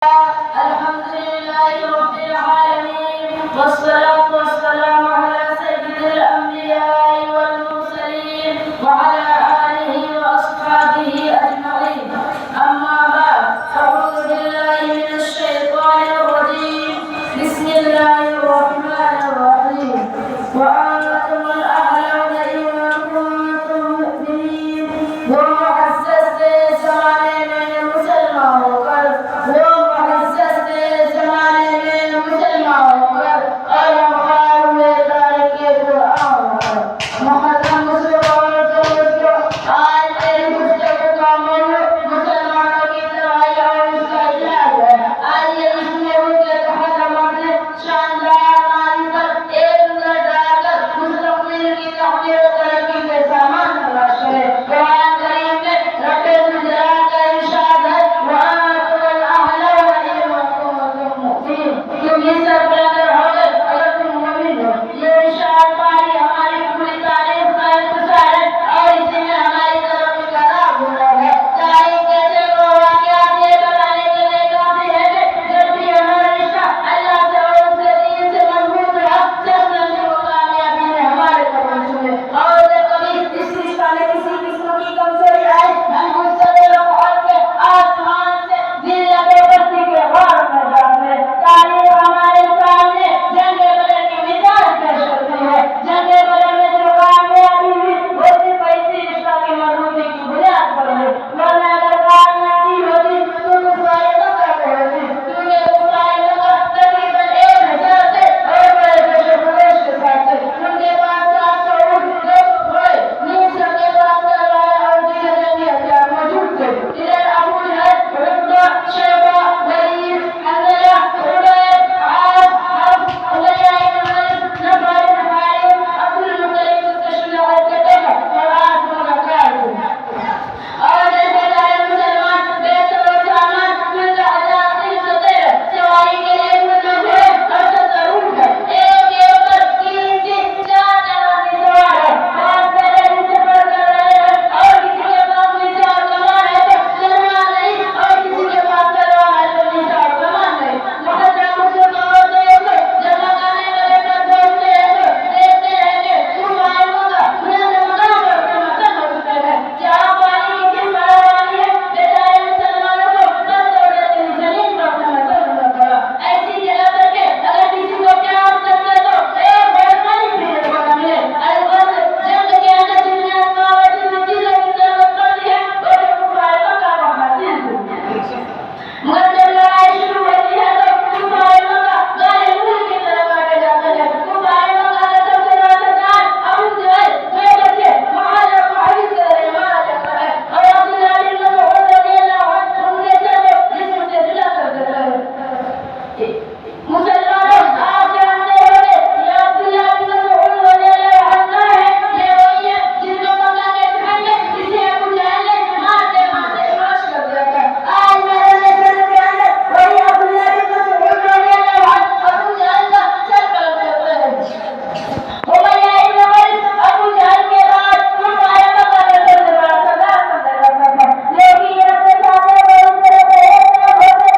الحمد لله رب العالمين والصلاة والسلام على سيد الأنبياء والمرسلين وعلى آله وأصحابه أجمعين. أما بعد فأعوذ بالله من الشيطان الرجيم. بسم الله الرحمن الرحيم. وأنتم الأعلون إن كنتم مؤمنين. ومعززते ज़माने में मुसलमान होकर मुअज़्ज़ज़ते ज़माने में मुसलमान होकर और वफ़ार में तारीख़ कुरान होकर मुहर्रम मुसलमानों को आज मेरी गुफ्तगू का मौजू मुसलमानों की तबाही और उसका इलाज है। आइए इस मौजू के तहत हम अपने शानदार मानी पर एक नज़र डालकर मुस्तक़बिल की तहरीर और तरक्की के सामान तलाश करें। कुरान करीम में रब्बे ज़ुल-जलाल का इरशाद है वअंतुम अल-अअलौना इन कुंतुम मुअ्मिनीन। तुम ही सरबलंद रहोगे अगर तुम मुमिन हो। ये इरशाद पारी हमारी पूरी तारीफ का इंतजार है और इसी में हमारी तरक्की का राह खुला है। तारीफ कैसे को वाक़यात ये बताने के लिए काफी है कि जब भी हमारा रिश्ता अल्लाह से और उसके दीन से मजबूत रहा सब नसीब कामयाबी ने हमारे कदम चूमे और कभी इस रिश्ता में किसी किस्म की कमजोरी आए हम गुस्से और के आसमान से दिल लगे बस्ती के गौर में जाते। तारीफ हमारे सामने जंगे बदर की मिसाल पेश करती है। जंगे बदर में जो कामयाबी हुई वो सिर्फ इसी रिश्ता की मजबूती की बुनियाद पर है। वरना अगर कामयाबी होती तो गुस्साए मक्का में होती क्योंकि गुस्साए मक्का तकरीबन 1000 थे और बड़े पेशे प्रवेश के साथ थे। उनके पास 700 ऊँट 200 घोड़े मूसा के पास तलवार और दीगर जंगी हथियार मौजूद थे। इधर अबू जहल रुतबा शैबा वलीद हज़रा उबैद आस हफ्स उमैया इब्न खलीद नफ़र इब्न हारिस अब्दुल मुत्तलिब मुस्तशफ़ा के बेटा और आसमा का ख्याल थे। और जैसे सारे मुसलमान बेसब्र सामान 15,313 सवारी के लिए घोड़े और 70 ऊँट है। एक के ऊपर 3 4 आदमी सवार है। बहुत पहले भी सफर कर रहे हैं और किसी के पास निशान कमान है तो तलवार नहीं और किसी के पास तलवार है तो निशान कमान नहीं। मुहर्रम मुसलमानों को जब मकाने वाले पर पहुंचते हैं तो देखते हैं कि कुफारों का बुलंद मकाम पर मुसलमान हो चुके हैं। जहाँ पानी की किस तरह पानी है बेचारे मुसलमानों को बस दौड़े दिन जमीन पर अपना करना पड़ा। ऐसी जगह पर के अगर किसी को प्यास लगता तो एक बार पानी पीने को न मिले। अलबत्त जंग के अंदर जितने असबाब जितनी चीजों की जरूरत पड़ती है वो तो कुफारों का काम हासिल है। मगर जब लड़ाई शुरू होती है तो कुफारों का गाले मुंह की तरफ काटे जाते हैं। कुफारों का सबसे राज़दार अबू जहल 2 बच्चे मुआज़ और मुआविज़ के लिए मारा जाता है और अब्दुल्लाह बिन मसऊद रज़ियल्लाहु अन्हु उनके सर को जिस्म से जुदा कर देता है। मुसलमानों आप जानते होंगे ये अब्दुल्लाह बिन मसऊद रज़ियल्लाहु अन्हु है ये वही है जिनको मक्का के सिपाही जिसे अबू जहल ने मारते मारते बेहोश कर दिया था। आज मेरे नज़र के अंदर वही अब्दुल्लाह बिन मसऊद रज़ियल्लाहु अन्हु अबू जहल का सर कलम करते हैं। उमैया इब्न खलीद अबू जहल के बाद कुफार मक्का का सबसे बड़ा सरदार समझा जाता था। लेकिन ये अपने सामने बहुत तरह के एक होते थे